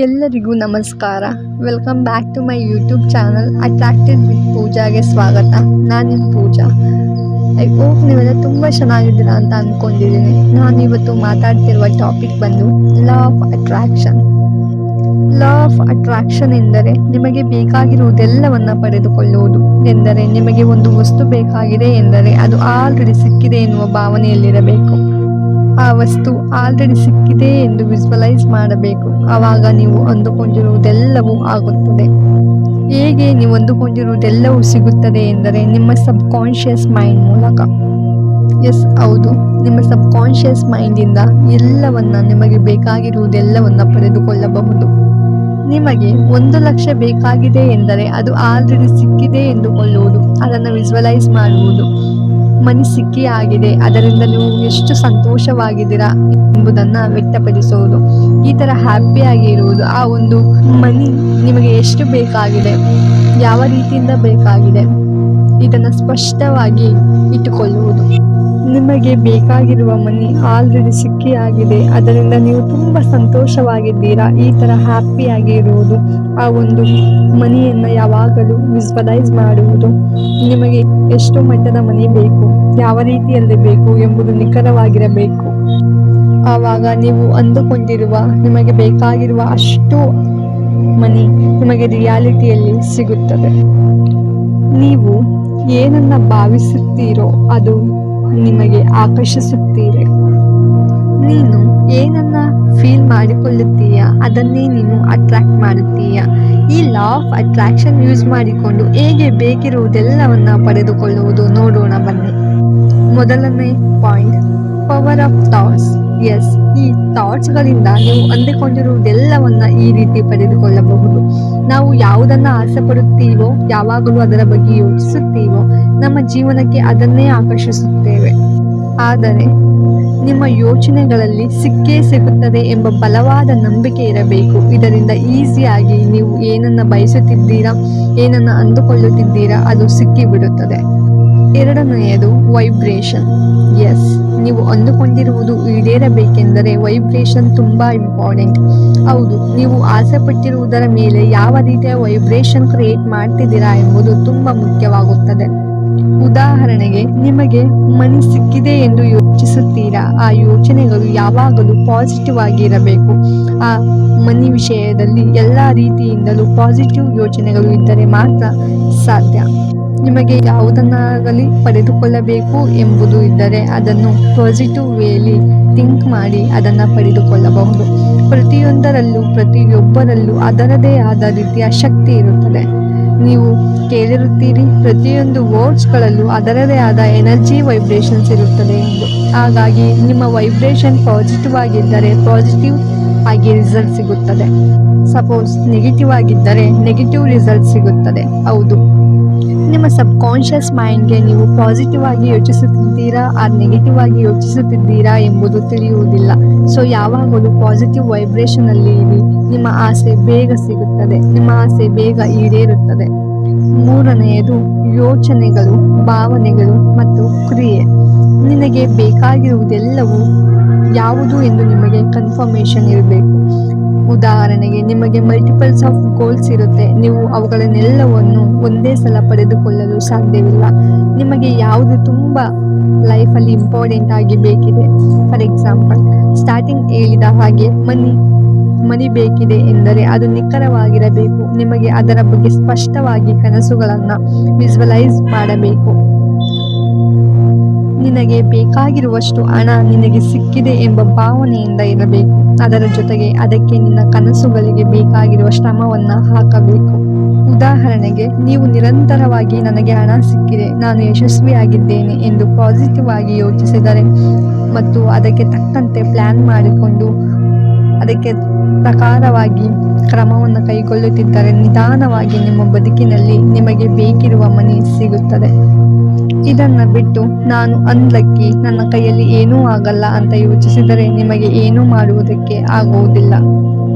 ಎಲ್ಲರಿಗೂ ನಮಸ್ಕಾರ. Welcome back to my YouTube channel attracted with ಪೂಜಾಗೆ ಸ್ವಾಗತ. ನಾನು ನಿಮ್ಮ ಪೂಜಾ. ಐ ಹೋಪ್ ನೀವೆಲ್ಲ ತುಂಬ ಚೆನ್ನಾಗಿದ್ದೀರಾ ಅಂತ ಅಂದ್ಕೊಂಡಿದ್ದೀನಿ. ನಾನು ಇವತ್ತು ಮಾತಾಡ್ತಿರುವ ಟಾಪಿಕ್ ಬಂದು law of attraction. Law of attraction ಎಂದರೆ ನಿಮಗೆ ಬೇಕಾಗಿರುವುದೆಲ್ಲವನ್ನ ಪಡೆದುಕೊಳ್ಳುವುದು ಎಂದರೆ ನಿಮಗೆ ಒಂದು ವಸ್ತು ಬೇಕಾಗಿದೆ ಎಂದರೆ ಅದು ಆಲ್ರೆಡಿ ಸಿಕ್ಕಿದೆ ಎನ್ನುವ ಭಾವನೆಯಲ್ಲಿರಬೇಕು. ಆ ವಸ್ತು ಆಲ್ರೆಡಿ ಸಿಕ್ಕಿದೆ ಎಂದು ವಿಜುವಲೈಸ್ ಮಾಡಬೇಕು. ಆವಾಗ ನೀವು ಅಂದುಕೊಂಡಿರುವುದೆಲ್ಲವೂ ಆಗುತ್ತದೆ. ಹೇಗೆ ನೀವು ಅಂದುಕೊಂಡಿರುವುದೆಲ್ಲವೂ ಸಿಗುತ್ತದೆ ಎಂದರೆ ನಿಮ್ಮ ಸಬ್ ಕಾನ್ಷಿಯಸ್ ಮೈಂಡ್ ಮೂಲಕ. ಎಸ್, ಹೌದು, ನಿಮ್ಮ ಸಬ್ ಕಾನ್ಷಿಯಸ್ ಮೈಂಡಿಂದ ಎಲ್ಲವನ್ನ ನಿಮಗೆ ಬೇಕಾಗಿರುವುದೆಲ್ಲವನ್ನ ಪಡೆದುಕೊಳ್ಳಬಹುದು. ನಿಮಗೆ 1,00,000 ಬೇಕಾಗಿದೆ ಎಂದರೆ ಅದು ಆಲ್ರೆಡಿ ಸಿಕ್ಕಿದೆ ಎಂದುಕೊಳ್ಳುವುದು, ಅದನ್ನು ವಿಜುವಲೈಸ್ ಮಾಡುವುದು. ಮನಿ ಸಿಕ್ಕಿ ಆಗಿದೆ, ಅದರಿಂದ ನೀವು ಎಷ್ಟು ಸಂತೋಷವಾಗಿದ್ದೀರಾ ಎಂಬುದನ್ನು ವ್ಯಕ್ತಪಡಿಸುವುದು. ಈ ಥರ ಹ್ಯಾಪಿಯಾಗಿ ಇರುವುದು. ಆ ಒಂದು ಮನಿ ನಿಮಗೆ ಎಷ್ಟು ಬೇಕಾಗಿದೆ, ಯಾವ ರೀತಿಯಿಂದ ಬೇಕಾಗಿದೆ, ಇದನ್ನು ಸ್ಪಷ್ಟವಾಗಿ ಇಟ್ಟುಕೊಳ್ಳುವುದು. ನಿಮಗೆ ಬೇಕಾಗಿರುವ ಮನಿ ಆಲ್ರೆಡಿ ಸಿಕ್ಕಿ ಆಗಿದೆ, ಅದರಿಂದ ನೀವು ತುಂಬ ಸಂತೋಷವಾಗಿದ್ದೀರಾ. ಈ ಥರ ಹ್ಯಾಪಿಯಾಗಿ ಇರುವುದು. ಆ ಒಂದು ಮನಿಯನ್ನು ಯಾವಾಗಲೂ ವಿಜುವಲೈಸ್ ಮಾಡುವುದು. ನಿಮಗೆ ಎಷ್ಟು ಮಟ್ಟದ ಮನಿ ಬೇಕು, ಯಾವ ರೀತಿಯಲ್ಲಿ ಬೇಕು ಎಂಬುದು ನಿಖರವಾಗಿರಬೇಕು. ಆವಾಗ ನೀವು ಅಂದುಕೊಂಡಿರುವ ನಿಮಗೆ ಬೇಕಾಗಿರುವ ಅಷ್ಟು ಮನಿ ನಿಮಗೆ ರಿಯಾಲಿಟಿಯಲ್ಲಿ ಸಿಗುತ್ತದೆ. ನೀವು ಏನನ್ನ ಭಾವಿಸುತ್ತೀರೋ ಅದು ನಿಮಗೆ ಆಕರ್ಷಿಸುತ್ತೀರಿ. ನೀನು ಏನನ್ನ ಫೀಲ್ ಮಾಡಿಕೊಳ್ಳುತ್ತೀಯ ಅದನ್ನೇ ನೀನು ಅಟ್ರಾಕ್ಟ್ ಮಾಡುತ್ತೀಯ. ಈ ಲಾ ಆಫ್ ಅಟ್ರಾಕ್ಷನ್ ಯೂಸ್ ಮಾಡಿಕೊಂಡು ಹೇಗೆ ಬೇಕಿರುವುದೆಲ್ಲವನ್ನ ಪಡೆದುಕೊಳ್ಳುವುದು ನೋಡೋಣ ಬನ್ನಿ. ಮೊದಲನೇ point, power of thoughts. Yes, ಈ ಥಾಟ್ಸ್ಗಳಿಂದ ನೀವು ಅಂದುಕೊಂಡಿರುವುದೆಲ್ಲವನ್ನ ಈ ರೀತಿ ಪಡೆದುಕೊಳ್ಳಬಹುದು. ನಾವು ಯಾವುದನ್ನ ಆಸೆ ಪಡುತ್ತೀವೋ, ಯಾವಾಗಲೂ ಅದರ ಬಗ್ಗೆ ಯೋಚಿಸುತ್ತೀವೋ, ನಮ್ಮ ಜೀವನಕ್ಕೆ ಅದನ್ನೇ ಆಕರ್ಷಿಸುತ್ತೇವೆ. ಆದರೆ ನಿಮ್ಮ ಯೋಚನೆಗಳಲ್ಲಿ ಸಿಕ್ಕೇ ಸಿಗುತ್ತದೆ ಎಂಬ ಬಲವಾದ ನಂಬಿಕೆ ಇರಬೇಕು. ಇದರಿಂದ ಈಸಿಯಾಗಿ ನೀವು ಏನನ್ನ ಬಯಸುತ್ತಿದ್ದೀರಾ, ಏನನ್ನ ಅಂದುಕೊಳ್ಳುತ್ತಿದ್ದೀರಾ ಅದು ಸಿಕ್ಕಿ ಬಿಡುತ್ತದೆ. ಎರಡನೆಯದು ವೈಬ್ರೇಷನ್. ಎಸ್, ನೀವು ಅಂದುಕೊಂಡಿರುವುದು ಈಡೇರಬೇಕೆಂದರೆ ವೈಬ್ರೇಷನ್ ತುಂಬಾ ಇಂಪಾರ್ಟೆಂಟ್. ಹೌದು, ನೀವು ಆಸೆ ಪಟ್ಟಿರುವುದರ ಮೇಲೆ ಯಾವ ರೀತಿಯ ವೈಬ್ರೇಷನ್ ಕ್ರಿಯೇಟ್ ಮಾಡ್ತಿದ್ದೀರಾ ಎಂಬುದು ತುಂಬಾ ಮುಖ್ಯವಾಗುತ್ತದೆ. ಉದಾಹರಣೆಗೆ, ನಿಮಗೆ ಮನಿ ಸಿಕ್ಕಿದೆ ಎಂದು ಯೋಚಿಸುತ್ತೀರಾ, ಆ ಯೋಚನೆಗಳು ಯಾವಾಗಲೂ ಪಾಸಿಟಿವ್ ಆಗಿ ಇರಬೇಕು. ಆ ಮನಿ ವಿಷಯದಲ್ಲಿ ಎಲ್ಲ ರೀತಿಯಿಂದಲೂ ಪಾಸಿಟಿವ್ ಯೋಚನೆಗಳು ಇದ್ದರೆ ಮಾತ್ರ ಸಾಧ್ಯ. ನಿಮಗೆ ಯಾವುದನ್ನಾಗಲಿ ಪಡೆದುಕೊಳ್ಳಬೇಕು ಎಂಬುದು ಇದ್ದರೆ ಅದನ್ನು ಪಾಸಿಟಿವ್ ವೇಲಿ ಥಿಂಕ್ ಮಾಡಿ ಅದನ್ನು ಪಡೆದುಕೊಳ್ಳಬಹುದು. ಪ್ರತಿಯೊಂದರಲ್ಲೂ ಪ್ರತಿಯೊಬ್ಬರಲ್ಲೂ ಅದರದೇ ಆದ ರೀತಿಯ ಶಕ್ತಿ ಇರುತ್ತದೆ. ನೀವು ಕೇಳಿರುತ್ತೀರಿ, ಪ್ರತಿಯೊಂದು ವರ್ಡ್ಸ್ಗಳಲ್ಲೂ ಅದರದೇ ಆದ ಎನರ್ಜಿ ವೈಬ್ರೇಷನ್ಸ್ ಇರುತ್ತದೆ ಎಂದು. ಹಾಗಾಗಿ ನಿಮ್ಮ ವೈಬ್ರೇಷನ್ ಪಾಸಿಟಿವ್ ಆಗಿದ್ದರೆ ಪಾಸಿಟಿವ್ ಆಗಿ ರಿಸಲ್ಟ್ ಸಿಗುತ್ತದೆ. ಸಪೋಸ್ ನೆಗೆಟಿವ್ ಆಗಿದ್ದರೆ ನೆಗೆಟಿವ್ ರಿಸಲ್ಟ್ ಸಿಗುತ್ತದೆ. ಹೌದು, ನಿಮ್ಮ ಸಬ್ ಕಾನ್ಷಿಯಸ್ ಮೈಂಡ್ಗೆ ನೀವು ಪಾಸಿಟಿವ್ ಆಗಿ ಯೋಚಿಸುತ್ತಿದ್ದೀರಾ ಆರ್ ನೆಗೆಟಿವ್ ಆಗಿ ಯೋಚಿಸುತ್ತಿದ್ದೀರಾ ಎಂಬುದು ತಿಳಿಯುವುದಿಲ್ಲ. ಸೊ ಯಾವಾಗಲೂ ಪಾಸಿಟಿವ್ ವೈಬ್ರೇಷನ್ ಅಲ್ಲಿ ಇರಿ. ನಿಮ್ಮ ಆಸೆ ಬೇಗ ಸಿಗುತ್ತದೆ, ನಿಮ್ಮ ಆಸೆ ಬೇಗ ಈಡೇರುತ್ತದೆ. ಮೂರನೆಯದು ಯೋಚನೆಗಳು, ಭಾವನೆಗಳು ಮತ್ತು ಕ್ರಿಯೆ. ನಿನಗೆ ಬೇಕಾಗಿರುವುದೆಲ್ಲವೂ ಯಾವುದು ಎಂದು ನಿಮಗೆ ಕನ್ಫರ್ಮೇಷನ್ ಇರಬೇಕು. ಉದಾಹರಣೆಗೆ, ನಿಮಗೆ ಮಲ್ಟಿಪಲ್ಸ್ ಆಫ್ ಗೋಲ್ಸ್ ಇರುತ್ತೆ. ನೀವು ಅವುಗಳನ್ನೆಲ್ಲವನ್ನು ಒಂದೇ ಸಲ ಪಡೆದುಕೊಳ್ಳಲು ಸಾಧ್ಯವಿಲ್ಲ. ನಿಮಗೆ ಯಾವುದು ತುಂಬ ಲೈಫಲ್ಲಿ ಇಂಪಾರ್ಟೆಂಟ್ ಆಗಿ ಬೇಕಿದೆ, ಫಾರ್ ಎಕ್ಸಾಂಪಲ್ ಸ್ಟಾರ್ಟಿಂಗ್ ಹೇಳಿದ ಹಾಗೆ ಮನಿ ಬೇಕಿದೆ ಎಂದರೆ ಅದು ನಿಖರವಾಗಿರಬೇಕು. ನಿಮಗೆ ಅದರ ಬಗ್ಗೆ ಸ್ಪಷ್ಟವಾಗಿ ಕನಸುಗಳನ್ನು ವಿಜುವಲೈಸ್ ಮಾಡಬೇಕು. ನಿನಗೆ ಬೇಕಾಗಿರುವಷ್ಟು ಹಣ ನಿನಗೆ ಸಿಕ್ಕಿದೆ ಎಂಬ ಭಾವನೆಯಿಂದ ಇರಬೇಕು. ಅದರ ಜೊತೆಗೆ ಅದಕ್ಕೆ ನಿನ್ನ ಕನಸುಗಳಿಗೆ ಬೇಕಾಗಿರುವ ಶ್ರಮವನ್ನ ಹಾಕಬೇಕು. ಉದಾಹರಣೆಗೆ, ನೀವು ನಿರಂತರವಾಗಿ ನನಗೆ ಹಣ ಸಿಕ್ಕಿದೆ, ನಾನು ಯಶಸ್ವಿಯಾಗಿದ್ದೇನೆ ಎಂದು ಪಾಸಿಟಿವ್ ಆಗಿ ಯೋಚಿಸಿದರೆ ಮತ್ತು ಅದಕ್ಕೆ ತಕ್ಕಂತೆ ಪ್ಲಾನ್ ಮಾಡಿಕೊಂಡು ಅದಕ್ಕೆ ಪ್ರಕಾರವಾಗಿ ಕ್ರಮವನ್ನು ಕೈಗೊಳ್ಳುತ್ತಿದ್ದರೆ ನಿಧಾನವಾಗಿ ನಿಮ್ಮ ಬದುಕಿನಲ್ಲಿ ನಿಮಗೆ ಬೇಕಿರುವ ಮನಿ ಸಿಗುತ್ತದೆ. ಇದನ್ನ ಬಿಟ್ಟು ನಾನು ಅನ್ಲಕ್ಕಿ, ನನ್ನ ಕೈಯಲ್ಲಿ ಏನೂ ಆಗಲ್ಲ ಅಂತ ಯೋಚಿಸಿದರೆ ನಿಮಗೆ ಏನೂ ಮಾಡುವುದಕ್ಕೆ ಆಗುವುದಿಲ್ಲ.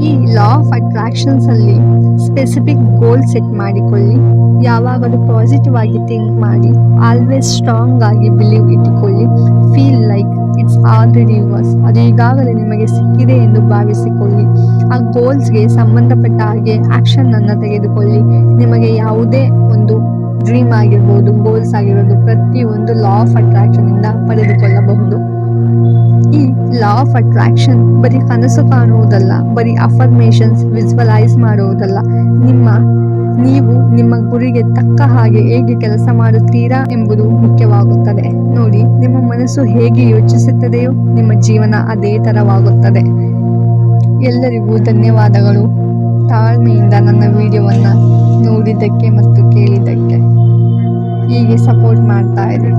ಈ ಲಾ ಆಫ್ ಅಟ್ರಾಕ್ಷನ್ಸ್ ಅಲ್ಲಿ ಸ್ಪೆಸಿಫಿಕ್ ಗೋಲ್ ಸೆಟ್ ಮಾಡಿಕೊಳ್ಳಿ. ಯಾವಾಗಲೂ ಪಾಸಿಟಿವ್ ಆಗಿ ಥಿಂಕ್ ಮಾಡಿ. ಆಲ್ವೇಸ್ ಸ್ಟ್ರಾಂಗ್ ಆಗಿ ಬಿಲೀವ್ ಇಟ್ಟುಕೊಳ್ಳಿ. Feel like it's already yours. ಅದು ಈಗಾಗಲೇ ನಿಮಗೆ ಸಿಕ್ಕಿದೆ ಎಂದು ಭಾವಿಸಿಕೊಳ್ಳಿ. ಆ ಗೋಲ್ಸ್ಗೆ ಸಂಬಂಧಪಟ್ಟ ಹಾಗೆ ಆ್ಯಕ್ಷನನ್ನು ತೆಗೆದುಕೊಳ್ಳಿ. ನಿಮಗೆ ಯಾವುದೇ ಒಂದು ಡ್ರೀಮ್ ಆಗಿರ್ಬೋದು, ಗೋಲ್ಸ್ ಆಗಿರ್ಬೋದು, ಪ್ರತಿಯೊಂದು ಲಾ ಆಫ್ ಅಟ್ರಾಕ್ಷನಿಂದ ಪಡೆದುಕೊಳ್ಳಬಹುದು. ಈ ಲಾ ಆಫ್ ಅಟ್ರಾಕ್ಷನ್ ಬರೀ ಕನಸು ಕಾಣುವುದಲ್ಲ, ಬರೀ ಅಫರ್ಮೇಷನ್ಸ್ ವಿಜುವಲೈಸ್ ಮಾಡುವುದಲ್ಲ, ನೀವು ನಿಮ್ಮ ಗುರಿಗೆ ತಕ್ಕ ಹಾಗೆ ಹೇಗೆ ಕೆಲಸ ಮಾಡುತ್ತೀರಾ ಎಂಬುದು ಮುಖ್ಯವಾಗುತ್ತದೆ. ನೋಡಿ, ನಿಮ್ಮ ಮನಸ್ಸು ಹೇಗೆ ಯೋಚಿಸುತ್ತದೆಯೋ ನಿಮ್ಮ ಜೀವನ ಅದೇ ಥರವಾಗುತ್ತದೆ. ಎಲ್ಲರಿಗೂ ಧನ್ಯವಾದಗಳು. ತಾಳ್ಮೆಯಿಂದ ನನ್ನ ವಿಡಿಯೋವನ್ನು ನೋಡಿದ್ದಕ್ಕೆ ಮತ್ತು ಕೇಳಿದ್ದಕ್ಕೆ. ಹೀಗೆ ಸಪೋರ್ಟ್ ಮಾಡ್ತಾ ಇರಿ.